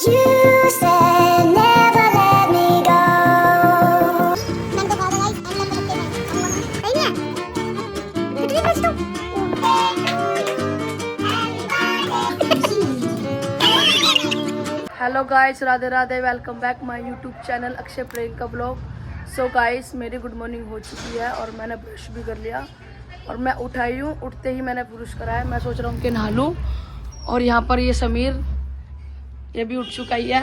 You said never let me go. मैंने तो कहा था गाइस एंड नंबर रखते हैं सही है कितनी बज तू hello guys, Radhe Radhe. Welcome back my YouTube channel Akshay Priyanka blog. So guys, मेरी गुड मॉर्निंग हो चुकी है और मैंने ब्रश भी कर लिया और मैं उठाई हूँ। उठते ही मैंने ब्रश करा है। मैं सोच रहा हूँ कि नहा लूँ। और यहाँ पर ये समीर, ये भी उठ चुका ही है।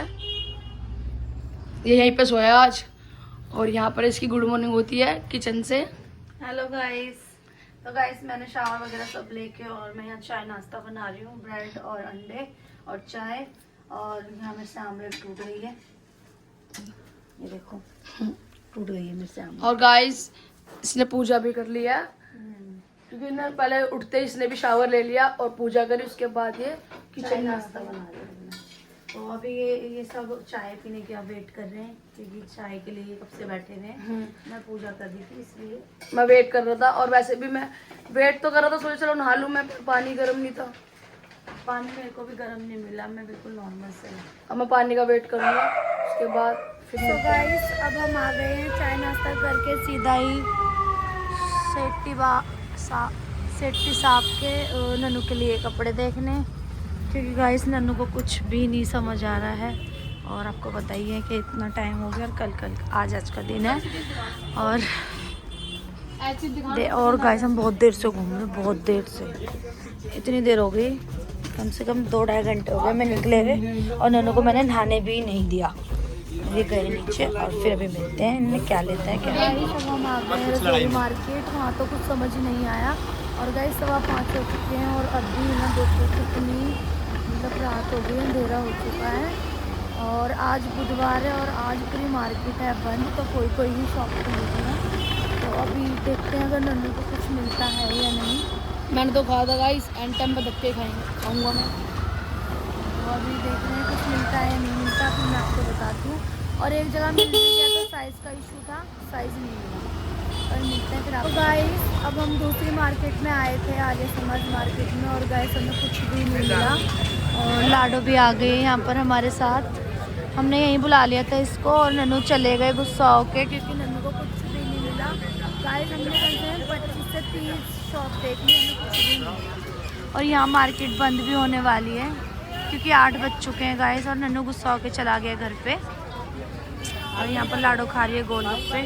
ये यहीं पे सोया आज। और यहाँ पर इसकी गुड मॉर्निंग होती है किचन से। Hello guys. तो गाइस, मैंने शावर वगैरह सब लेके और मैं यहाँ चाय नाश्ता बना रही हूँ। ब्रेड और अंडे और चाय। और यहाँ मेरे से आमलेट टूट गई है, ये देखो टूट गई है मेरे से आमलेट। और गाइस, इसने पूजा भी कर लिया क्योंकि ना पहले उठते ही इसने भी शावर ले लिया और पूजा करी। उसके बाद ये किचन नाश्ता बना रही है। तो अभी ये सब चाय पीने की अब वेट कर रहे हैं क्योंकि चाय के लिए कब से बैठे हुए हैं। मैं पूजा कर रही थी इसलिए मैं वेट कर रहा था। और वैसे भी मैं वेट तो कर रहा था, सोचा चलो नहा लूँ मैं। पानी गर्म नहीं था, पानी मेरे को भी गर्म नहीं मिला। मैं बिल्कुल नॉर्मल से अब मैं पानी का वेट करूँगा। उसके बाद फिर तो गाइस, अब हम आ गए हैं चाय नाश्ता करके सीधा ही सेट्टी साहब के नन्नू के लिए कपड़े देखने, क्योंकि गाइस नन्नू को कुछ भी नहीं समझ आ रहा है। और आपको बताइए कि इतना टाइम हो गया और कल आज का दिन है। और गाइस, हम बहुत देर से घूम रहे हैं, बहुत देर से, इतनी देर हो गई, कम से कम 2-2.5 घंटे हो गए मैं निकले हुए। और नन्नू को मैंने नहाने भी नहीं दिया। ये गए नीचे और फिर अभी मिलते हैं इन्हें क्या लेता है क्या। सब हम आ गए रसोई मार्केट, वहाँ तो कुछ समझ ही नहीं आया। और गाइस 5:15 हो चुके हैं और अभी ना देखो कितनी मतलब रात हो गई, अंधेरा हो चुका है। और आज बुधवार है और आज पूरी मार्केट है बंद, तो कोई ही शॉप खुली है। तो अभी देखते हैं अगर नन्नू को कुछ मिलता है या नहीं। मैंने तो कहा था गाइस एंड टाइम पर धक्के खाऊंगा मैं। तो अभी देख रहे हैं कुछ मिलता है या नहीं मिलता, फिर मैं आपको बताती हूँ। और एक जगह मिल भी गया तो साइज़ का इशू था, साइज़ नहीं मिला। और मिलते हैं फिर आपको। गाइस, अब हम दूसरी मार्केट में आए थे, आर्य समाज मार्केट में। और गाइस, हमें कुछ भी नहीं मिला। और लाडो भी आ गए यहाँ पर हमारे साथ। हमने यहीं बुला लिया था इसको और नन्नू चले गए गुस्सा होके क्योंकि नन्नू को कुछ भी नहीं मिला। गाइस, हमने कम से कम 25 से 30 शॉप देख ली, हमें कुछ भी नहीं मिला। और यहाँ मार्केट बंद भी होने वाली है क्योंकि 8 बज चुके हैं गाइस। और नन्नू गुस्सा होके चला गया घर पे। और यहाँ पर लाडो खा रही है गोलगप्पे।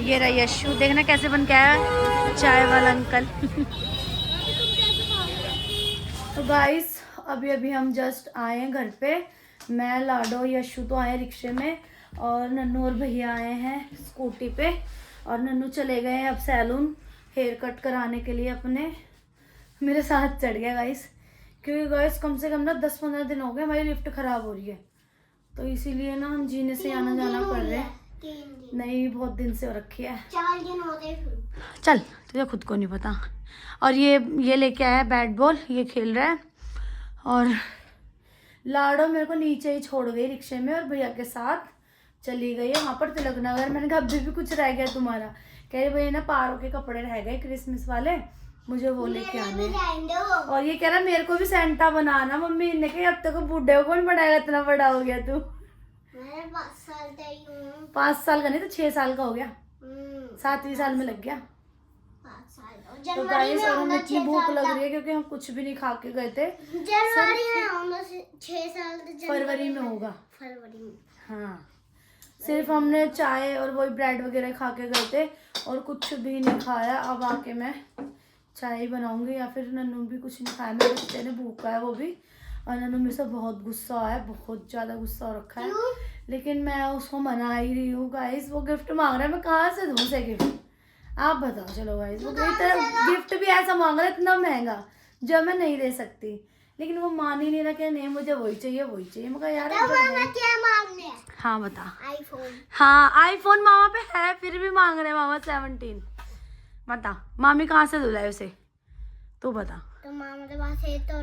ये रहा यशु, देखना कैसे बन के आया चाय वाला अंकल। तो गाइस, अभी हम जस्ट आए हैं घर पे। मैं, लाडो, यशु तो आए रिक्शे में और नन्नू और भैया आए हैं स्कूटी पे। और नन्नू चले गए हैं अब सैलून हेयर कट कराने के लिए अपने। मेरे साथ चढ़ गया गाइस, क्योंकि गाइस कम से कम ना 10-15 दिन हो गए हमारी लिफ्ट ख़राब हो रही है, तो इसीलिए ना हम जीने से आना जाना कर रहे हैं। नहीं, बहुत दिन से हो रखी है। 4 दिन हो गए। चल, तुझे खुद को नहीं पता। और ये लेके आया है बैट बॉल, ये खेल रहा है। और लाडो मेरे को नीचे ही छोड़ गई रिक्शे में और भैया के साथ चली गई है वहाँ पर तिलक नगर। मैंने कहा अभी भी कुछ रह गया तुम्हारा? कह रही भैया ना पारो के कपड़े रह गए क्रिसमस वाले, मुझे वो लेके आने। और ये कह रहा मेरे को भी सेंटा बनाना। मम्मी ने कहा अब तक बूढ़े को कौन बनाएगा, इतना बड़ा हो गया तू। 5 साल का ही हूँ। 5 साल का नहीं तो 6 साल का हो गया, 7वीं साल में लग गया। 5 साल। तो गाइस, और हमें इतनी भूख लग रही है क्योंकि हम कुछ भी नहीं खा के गए थे। जनवरी में होगा, 6 साल तो फरवरी में होगा। फरवरी में, हाँ, सिर्फ हमने चाय और वही ब्रेड वगैरह खा के गए थे और कुछ भी नहीं खाया। अब आके मैं चाय बनाऊंगी या फिर नन्नू भी कुछ नहीं खाया, मेरे बच्चे ने भूखा है वो भी। और नन्नू मेरे से बहुत गुस्सा है, बहुत ज़्यादा गुस्सा हो रखा है। लेकिन मैं उसको मना ही रही हूँ गाइस। वो गिफ्ट मांग रहा है, मैं कहाँ से दूँ उसे गिफ्ट, आप बताओ। चलो गाइस, वो गिफ्ट भी ऐसा मांग रहा है इतना महंगा जो मैं नहीं दे सकती। लेकिन वो मान ही नहीं रहा कि नहीं मुझे वही चाहिए वही चाहिए। मैं कहा यार क्या मांगने हैं? हाँ बता। आईफोन। हाँ, आईफोन मामा पे है, फिर भी मांग रहे हैं मामा 17। बता मामी कहाँ से दिलाए उसे, तू बता। तो मामा के पास है तो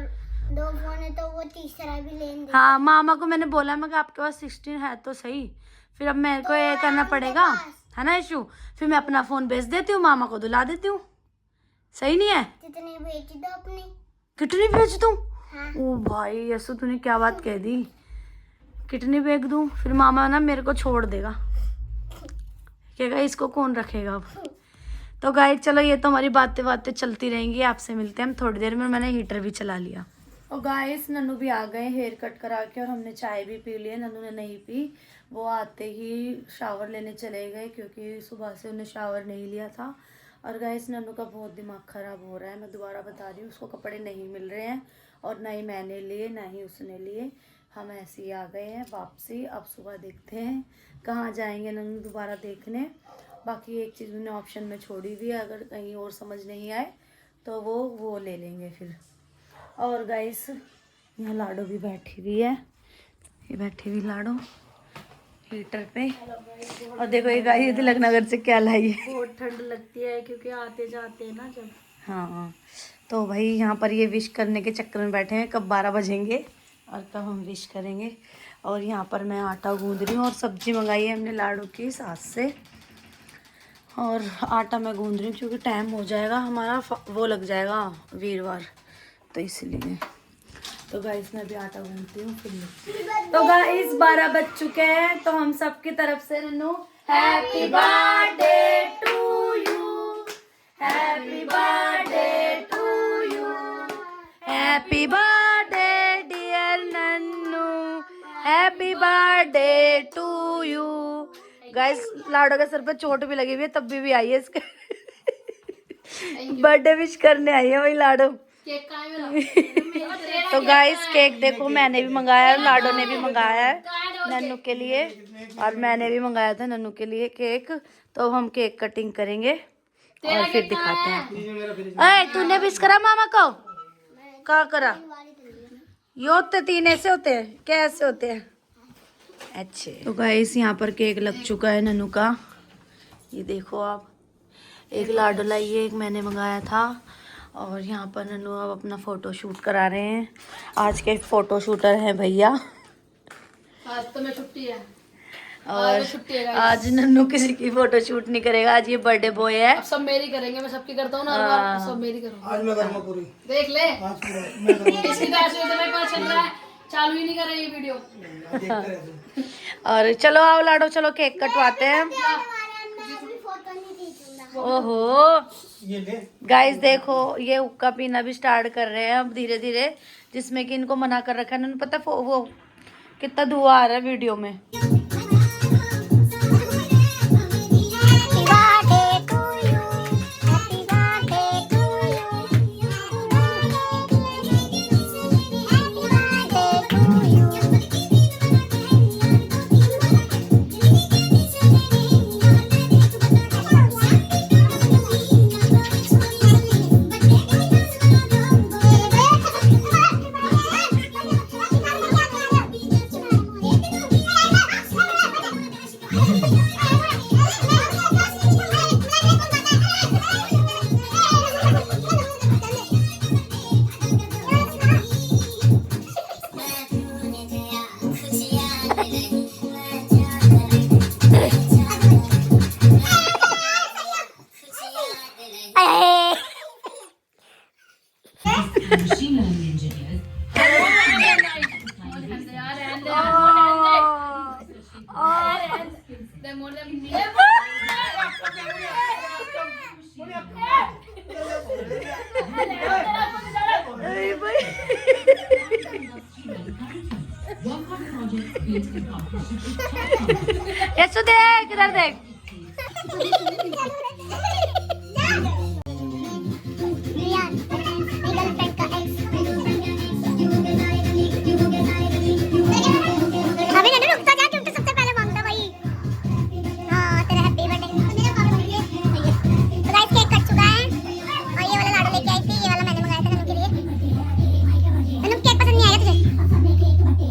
2 फोन है, तो वो तीसरा भी लेंगे। हाँ, मामा को मैंने बोला मैं कि आपके पास 16 है तो सही, फिर अब मेरे को ये करना पड़ेगा, है ना इशू। फिर मैं अपना फ़ोन बेच देती हूँ, मामा को दिला देती हूँ। सही नहीं है? कितनी बेच दो अपनी? कितनी बेच दूँ? हाँ। ओ भाई यसु, तूने क्या बात कह दी। कितनी बैग दूँ, फिर मामा ना मेरे को छोड़ देगा, कहेगा इसको कौन रखेगा अब। तो गाइस चलो ये तो हमारी बातें बातें चलती रहेंगी, आपसे मिलते हैं हम थोड़ी देर में। मैंने हीटर भी चला लिया। और गाइस नन्नू भी आ गए हेयर कट करा के, और हमने चाय भी पी ली है। नन्नू ने नहीं पी, वो आते ही शावर लेने चले गए क्योंकि सुबह से उन्हें शावर नहीं लिया था। और गाइस नन्नू का बहुत दिमाग ख़राब हो रहा है, मैं दोबारा बता रही हूँ, उसको कपड़े नहीं मिल रहे हैं और ना ही मैंने लिए ना ही उसने लिए। हम ऐसे ही आ गए हैं वापसी। अब सुबह देखते हैं कहाँ जाएंगे नन्नू दोबारा देखने। बाकी एक चीज़ मैंने ऑप्शन में छोड़ी हुई है, अगर कहीं और समझ नहीं आए तो वो ले लेंगे फिर। और गाइस यहाँ लाडो भी बैठी हुई है, ये बैठी हुई लाडो हीटर पे। और देखो ये गाइस ये तिलक नगर से क्या लाई है, बहुत ठंड लगती है क्योंकि आते जाते हैं ना जब। हाँ तो भाई यहाँ पर ये विश करने के चक्कर में बैठे हैं, कब 12 बजेंगे और कब हम विश करेंगे। और यहाँ पर मैं आटा गूंद रही हूँ और सब्जी मंगाई है हमने लाडो की सास से, और आटा मैं गूंद रही हूँ क्योंकि टाइम हो जाएगा हमारा, वो लग जाएगा वीरवार, तो इसलिए। तो गाइस मैं भी आटा गूंदती हूँ फिर। तो गाइस 12 बज चुके हैं, तो हम सब की तरफ से Nannu happy birthday to you, happy birthday to you, happy birthday dear Nannu, happy birthday to you. Guys लाडो के सर पे चोट भी लगी हुई है, तब भी आई है इसके बर्थडे विश करने आई है वही लाडो। तो गाइस केक देखो मैंने भी मंगाया है, लाडो ने भी मंगाया है नन्नू के लिए, और मैंने भी मंगाया था नन्नू के लिए केक। तो हम केक कटिंग करेंगे और फिर दिखाते हैं। अरे तूने विश करा मामा को? क्या करा? ये होते 3 ऐसे होते हैं, कैसे होते हैं? अच्छे। तो गाइस यहाँ पर केक लग चुका है नन्नू का, ये देखो आप। एक लाडो लाई है, एक मैंने मंगाया था। और यहाँ पर नन्नू अब अपना फ़ोटो शूट करा रहे हैं, आज के फ़ोटो शूटर हैं भैया। आज तो मैं छुट्टी है, और आज नन्नू किसी की फ़ोटो शूट नहीं करेगा, आज ये बर्थडे बॉय है। अब सब मेरी करेंगे, मैं सबकी करता हूँ ना, सब मेरी करूँगा। आज मैं करूँगा पूरी, देख ले इसकी चल रहा है, चालू ही नहीं कर रही ये वीडियो। और चलो आओ लाडो, चलो केक कटवाते हैं। ओहो ये ले। गाइस देखो ये हुक्का पीना भी स्टार्ट कर रहे हैं अब धीरे धीरे, जिसमें कि इनको मना कर रखा है। उन्हें पता वो कितना धुआं आ रहा है वीडियो में। यशु देख इधर देख। अभी नहीं रुकता जा क्योंकि सबसे पहले मांगता वही। हाँ तेरा हैप्पी बर्थडे। तो गाइस केक कट चुका है और ये वाला लाडू लेके आई थी, ये वाला मैंने मंगाया था नन्नू के लिए। नन्नू केक पसंद नहीं आएगा तुझे?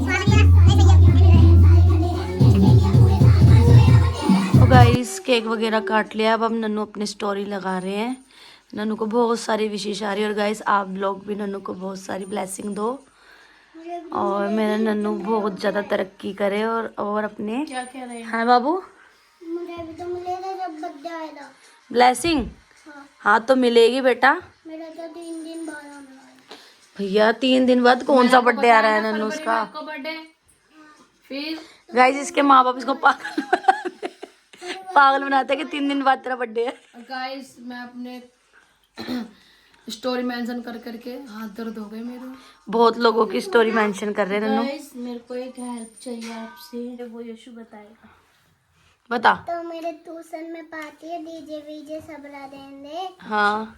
स्वाद नहीं तो गाइस केक वगैरह काट लिया, अब हम नन्नू अपनी स्टोरी लगा रहे हैं। नन्नू को बहुत सारी विशेष आ रही है, और गाइस आप लोग भी नन्नू को बहुत सारी ब्लेसिंग दो, और मेरा नन्नू बहुत ज़्यादा तरक्की करे और अपने क्या कह रहे हैं? हाँ बाबू मुझे भी तो मिलेगा जब बर्थडे आएगा। ब्लेसिंग। हाँ तो मिलेगी बेटा। मेरा तो 3 दिन बाद आने वाला है। भैया 3 दिन बाद कौन सा बर्थडे आ रहा है नन्नू उसका? आपका बर्थडे फिर गाइस इसके माँ बाप इसको पागल बनाते हैं कि 3 दिन बाद तेरा बर्थडे है। गाइस मैं अपने स्टोरी मेंशन कर करके हाथ दर्द हो गए मेरे। बहुत लोगों की स्टोरी मेंशन कर रहे हैं नन्नू। गाइस मेरे को एक हेल्प चाहिए आपसे, वो यशु बताएगा। बता। तो मेरे ट्यूशन में पार्टी है, डीजे वीजे सब ला देंगे हाँ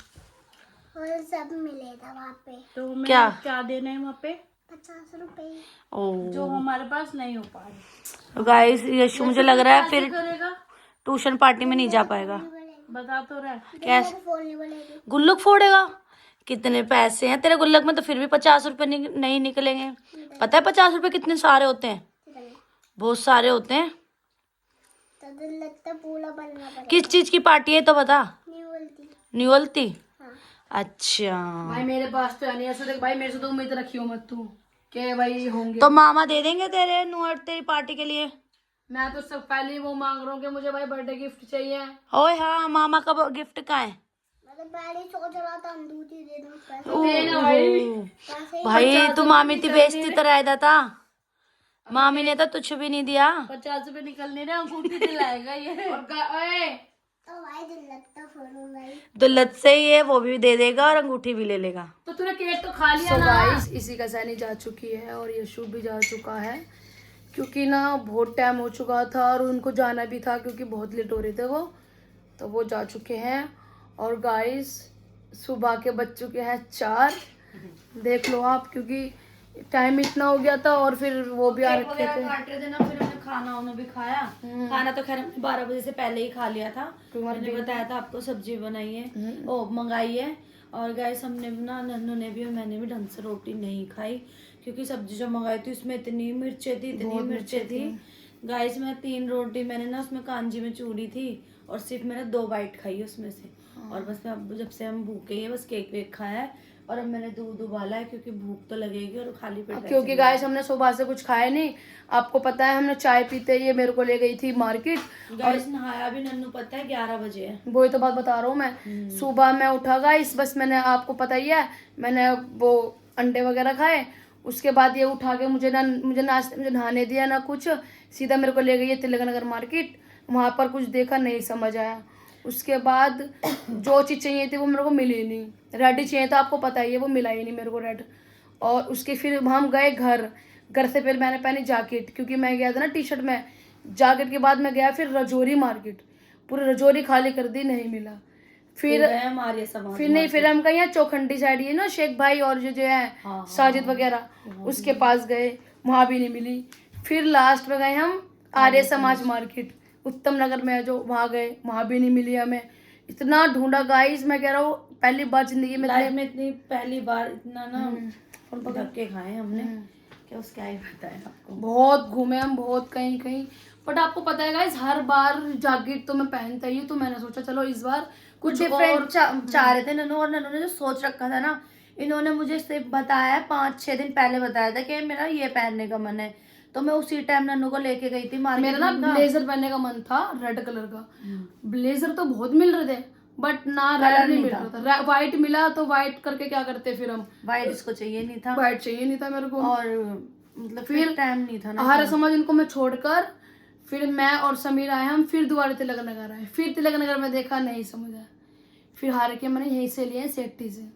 और सब मिलेगा वहाँ पे। तो मैं क्या देना है वहाँ पे? 50 रुपए। ओ जो हमारे पास नहीं हो पा रहा। तो गाइस यशु मुझे लग रहा है फिर करेगा ट्यूशन पार्टी में नहीं जा पाएगा। बता तो रहा। कैसे फोन नहीं बोलेगी। गुल्लक फोड़ेगा? कितने पैसे हैं तेरे गुल्लक में? तो फिर भी 50 रुपए नहीं निकलेंगे। पता है 50 रुपए कितने सारे होते हैं? बहुत सारे होते हैं। तो लगता पूरा बनना पड़ेगा। किस चीज की पार्टी है तो बता। नहीं बोलती। न्यूअल्टी। हाँ। अच्छा भाई मेरे पास तो नहीं ऐसे। देख भाई मेरे से तो उम्मीद रखी हो मत तू के भाई होंगे। तो मामा दे देंगे तेरे न्यूअल्टी पार्टी के लिए। मैं तो सब पहले ही वो मांग रहा हूँ कि मुझे भाई बर्थडे गिफ्ट चाहिए। ओए हाँ मामा का गिफ्ट कहाँ है? मैं तो पहले ही सोच रहा था अंदूठी दे दूँ पैसे। देना भाई। पैसे भाई तू मामी की बेइज्जती कराया था। मामी ने तो तुझ भी नहीं दिया। 50 रुपए निकलने ना अंगूठी दिलाएगा ये। ओए तो भाई दिल लगता फोड़ू भाई। दुल्लत से ही है, वो भी दे देगा और अंगूठी भी ले लेगा। तो तूने केक तो खा लिया ना। गाइस इसी का सैनी जा चुकी है और यशु भी जा चुका है क्योंकि ना बहुत टाइम हो चुका था और उनको जाना भी था क्योंकि बहुत लेट हो रहे थे वो। तो वो जा चुके हैं और गाइस सुबह के बज चुके हैं 4। देख लो आप क्योंकि टाइम इतना हो गया था और फिर वो भी आ रखे थे। काट रहे थे ना, फिर हमने खाना उन्होंने भी खाया। खाना तो खैर हमने 12 बजे से पहले ही खा लिया था। मैंने बताया था आपको सब्जी बनाई है, ओ मंगाई है। और गाइस हमने ना नन्नू ने भी और मैंने भी ढंग से रोटी नहीं खाई क्योंकि सब्जी जो मंगाई थी उसमें इतनी मिर्चें थी गाइस। मैं 3 रोटी मैंने ना उसमें कांजी में चूड़ी थी और सिर्फ मैंने 2 बाइट खाई उसमें से। और बस मैं अब जब से हम भूखे हैं बस केक वेक खाया है और अब मैंने दूध उबाला है क्योंकि भूख तो लगेगी और खाली पेट। क्योंकि गाइस हमने सुबह से कुछ खाया नहीं। आपको पता है हमने चाय पीते ये मेरे को ले गई थी मार्केट। गाइस नहाया भी नन्नू पता है 11 बजे है। वही तो बात बता रहा हूँ मैं। सुबह मैं उठा गाइस बस मैंने आपको पता ही है मैंने वो अंडे वगैरह खाए। उसके बाद ये उठा के मुझे नहाने दिया ना कुछ। सीधा मेरे को ले गई है तिलक नगर मार्केट। वहाँ पर कुछ देखा नहीं समझ आया। उसके बाद जो चीज़ चाहिए थी वो मेरे को मिली नहीं। रेड ही चाहिए था आपको पता ही है वो मिला ही नहीं मेरे को रेड। और उसके फिर हम गए घर से फिर मैंने पहनी जैकेट क्योंकि मैं गया था ना टी शर्ट में। जैकेट के बाद मैं गया फिर रजौरी मार्केट। पूरी रजौरी खाली कर दी नहीं मिला। फिर हम कहीं यहाँ चौखंडी साइड ये ना शेख भाई और जो है साजिद वगैरह उसके पास गए वहाँ भी नहीं मिली। फिर लास्ट में गए हम आर्य समाज मार्केट उत्तम नगर में जो वहाँ गए वहाँ भी नहीं मिली हमें। इतना ढूंढा गाइस मैं कह रहा हूँ पहली बार जिंदगी में इतनी पहली बार इतना ना धक्के खाए हमने क्या उसके क्या ही बताया आपको। बहुत घूमे हम बहुत कहीं बट आपको पता है गाइस हर बार जैकेट तो मैं पहनता ही हूँ। तो मैंने सोचा चलो इस बार कुछ डिफरेंट चाह रहे थे नन्नू। और नन्नू ने जो सोच रखा था ना इन्होंने मुझे सिर्फ बताया 5-6 दिन पहले बताया था कि मेरा ये पहनने का मन है। तो मैं उसी टाइम नन्नू को लेके गई थी मार्केट। मेरा ना ब्लेजर पहनने का मन था रेड कलर का। ब्लेजर तो बहुत मिल रहे थे बट ना रेड नहीं मिल रहा था। व्हाइट मिला तो व्हाइट करके क्या करते फिर हम। व्हाइट इसको चाहिए नहीं था। व्हाइट चाहिए नहीं था मेरे को और मतलब फिर टाइम नहीं था ना। हर समझ इनको मैं छोड़कर फिर मैं और समीर आए। हम फिर दोबारा तिलक नगर आए। फिर तिलक नगर में देखा नहीं समझ आया। फिर हार के मैंने यहीं से लिए सेफ्टी से।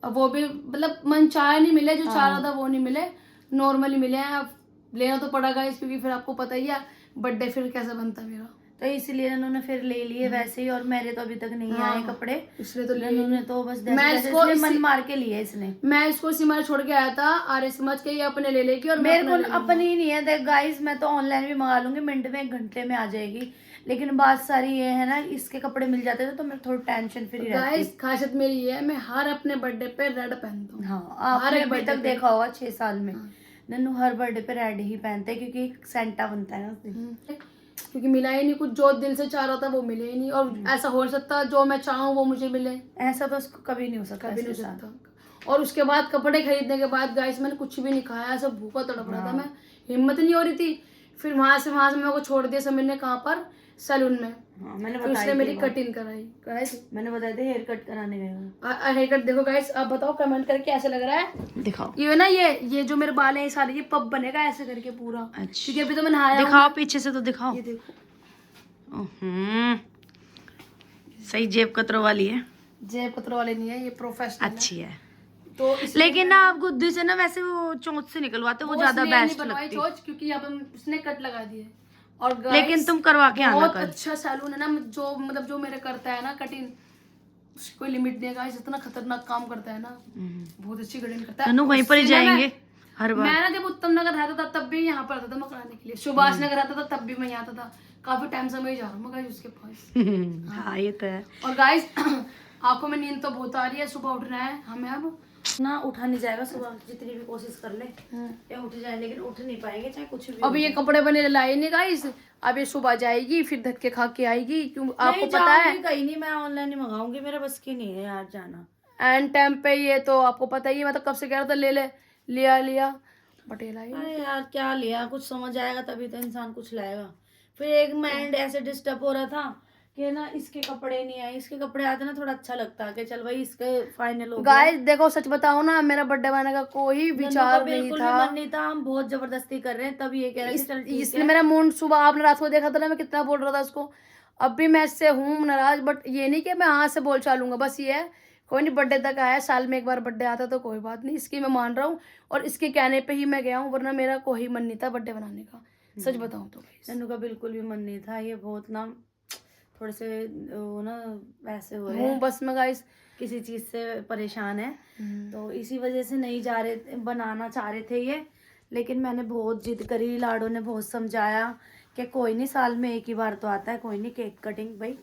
अब वो भी मतलब मन चाहे नहीं मिले जो चाह रहा था वो नहीं मिले नॉर्मली मिले हैं। अब लेना तो पड़ा गाइस क्योंकि फिर आपको पता ही है बर्थडे फिर कैसा बनता मेरा। तो इसलिए उन्होंने फिर ले लिए वैसे ही। और मेरे तो अभी तक नहीं आए कपड़े इसलिए तो उन्होंने तो बस मैं इसको मन मार के लिए इसने। मैं इसको सिमर छोड़ के आया था आर्य समाज के ये अपने ले लेगी और मेरे को अपनी ही नहीं है। देख गाइस मैं तो ऑनलाइन भी मंगा लूंगी मिनट में 1 घंटे में आ जाएगी। लेकिन बात सारी ये है ना इसके कपड़े मिल जाते थे तो मेरे थोड़ी टेंशन फ्री रहती। गाइस खासियत मेरी ये है मैं हर अपने बर्थडे पे रेड पहनता हूँ। हाँ आपने अभी तक देखा होगा 6 साल में नन्नू हर बर्थडे पे रेड ही पहनते हैं क्योंकि सेंटा बनता है ना क्योंकि मिला ही नहीं कुछ जो दिल से चाह रहा था वो मिले ही नहीं। और ऐसा हो सकता जो मैं चाहूँ वो मुझे मिले ऐसा तो कभी नहीं हो सकता। कभी नहीं हो सकता। और उसके बाद कपड़े खरीदने के बाद गाइस मैंने कुछ भी नहीं खाया। ऐसा भूखा तड़प रहा था मैं हिम्मत नहीं हो रही थी। फिर वहां से मेरे को छोड़ दिया समीर ने कहाँ पर सैलून में। हाँ मैंने फिर उसने बताया मेरी कटिंग कराई थी। मैंने बताया था हेयर कट कराने गए हो। हेयर कट देखो गाइस, आप बताओ कमेंट करके कैसे लग रहा है। दिखाओ। ये ना ये जो मेरे बाल हैं ये सारे ये पब बनेगा ऐसे करके पूरा। अच्छा क्योंकि अभी तो मैं नहाया हूं। दिखाओ पीछे से तो दिखाओ। ये देखो सही जेब कतरों वाली है। जेब कतरों वाले नहीं है, ये प्रोफेशनल अच्छी है। तो लेकिन ना आप गुद्दी से ना वैसे वो चोंच से निकलवाते वो ज्यादा बेस्ट लगती है। क्योंकि यहाँ पे उसने कट लगा दिए। और guys, लेकिन तुम करवा के आना बहुत कल। अच्छा सैलून है ना, जो मतलब जो मेरे करता है ना कटिंग, उसकी कोई लिमिट नहीं है गाइस। इतना खतरनाक काम करता है ना, बहुत अच्छी कटिंग करता है। नन्नू वहीं पर ही उससे ना जाएंगे हर बार। मैं ना जब उत्तम नगर रहता था तब भी यहाँ पर आता था मैं कराने के लिए। सुभाष नगर रहता था तब भी मैं यहाँ आता था। काफी टाइम से मैं ही जा रहा हूँ गाइस उसके पास। हाँ ये तो है। और गाइस आंखों में नींद तो बहुत आ रही है, सुबह उठना है हमें अब। ना उठा नहीं जाएगा सुबह जितनी भी कोशिश कर ले या उठ जाए, लेकिन उठ नहीं पाएंगे चाहे कुछ भी। अभी ये कपड़े बने लाए नहीं गाइस, अब ये सुबह जाएगी फिर धक्के खा के आएगी। क्यों आपको पता है कहीं नहीं, मैं ऑनलाइन ही मंगाऊंगी, मेरा बस की नहीं है यार जाना एंड टाइम पे। ये तो आपको पता ही है, मैं तो कब से कह रहा था लिया बटेला ही। अरे यार क्या लिया, कुछ समझ आएगा तभी तो इंसान कुछ लाएगा। फिर एक माइंड ऐसे डिस्टर्ब हो रहा था कि ना इसके कपड़े नहीं आए, इसके कपड़े आते ना थोड़ा अच्छा लगता कि चल भाई इसके फाइनल हो गया। गाइस देखो सच बताओ ना, मेरा बर्थडे बनाने का कोई विचार नहीं बिल्कुल था। भी मन नहीं था, हम बहुत जबरदस्ती कर रहे हैं तब ये कह रहे हैं कि चल ठीक इसने है। मेरा मूड, सुबह आपने रात को देखा था ना मैं कितना बोल रहा था उसको। अब भी मैं इससे हूँ नाराज, बट ये नहीं कि मैं हाँ से बोल चालूंगा। बस ये है कोई नहीं, बर्थडे तक आया, साल में एक बार बर्थडे आता तो कोई बात नहीं, इसकी मैं मान रहा हूँ और इसके कहने पे ही मैं गया हूँ, वरना मेरा कोई मन नहीं था बर्थडे बनाने का। सच बताऊँ तो नन्नू का बिल्कुल भी मन नहीं था। ये बहुत ना थोड़े से वो ना वैसे हो रहे हूँ हैं, बस मैं गाइस किसी चीज से परेशान है तो इसी वजह से नहीं जा रहे, बनाना चाह रहे थे ये। लेकिन मैंने बहुत जिद करी, लाडो ने बहुत समझाया कि कोई नहीं साल में एक ही बार तो आता है, कोई नहीं केक कटिंग भाई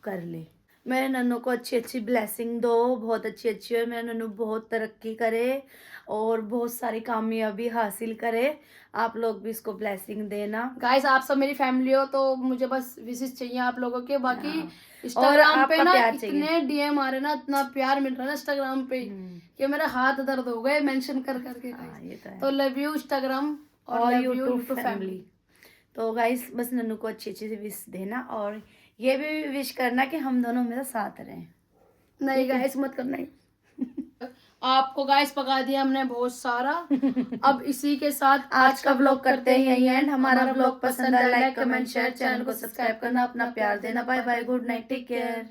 कर ले। मेरे नन्नू को अच्छी अच्छी ब्लेसिंग दो, बहुत अच्छी अच्छी, और मेरा नन्नू बहुत तरक्की करे और बहुत सारी कामयाबी हासिल करे। आप लोग भी इसको ब्लेसिंग देना गाइस। आप सब मेरी फैमिली हो तो मुझे बस विशेष चाहिए आप लोगों के। बाकी और इंस्टाग्राम पे आपका ना प्यार चाहिए। इतने डीएम आ रहे ना, इतना प्यार मिल रहा है ना इंस्टाग्राम पे कि मेरा हाथ दर्द हो गए मेंशन कर करके। ये तो है। तो लव यू इंस्टाग्राम और लव यू यूट्यूब फैमिली। तो गाइस बस नन्नू को अच्छी अच्छी विश देना और ये भी विश करना कि हम दोनों मेरा साथ रहें। नहीं गाइस मत करना ही। आपको गाइस पका दिया हमने बहुत सारा। अब इसी के साथ आज का व्लॉग करते हैं यही एंड। हमारा व्लॉग पसंद आए लाइक कमेंट शेयर, चैनल को सब्सक्राइब करना, अपना प्यार देना। Bye bye, good night, take care.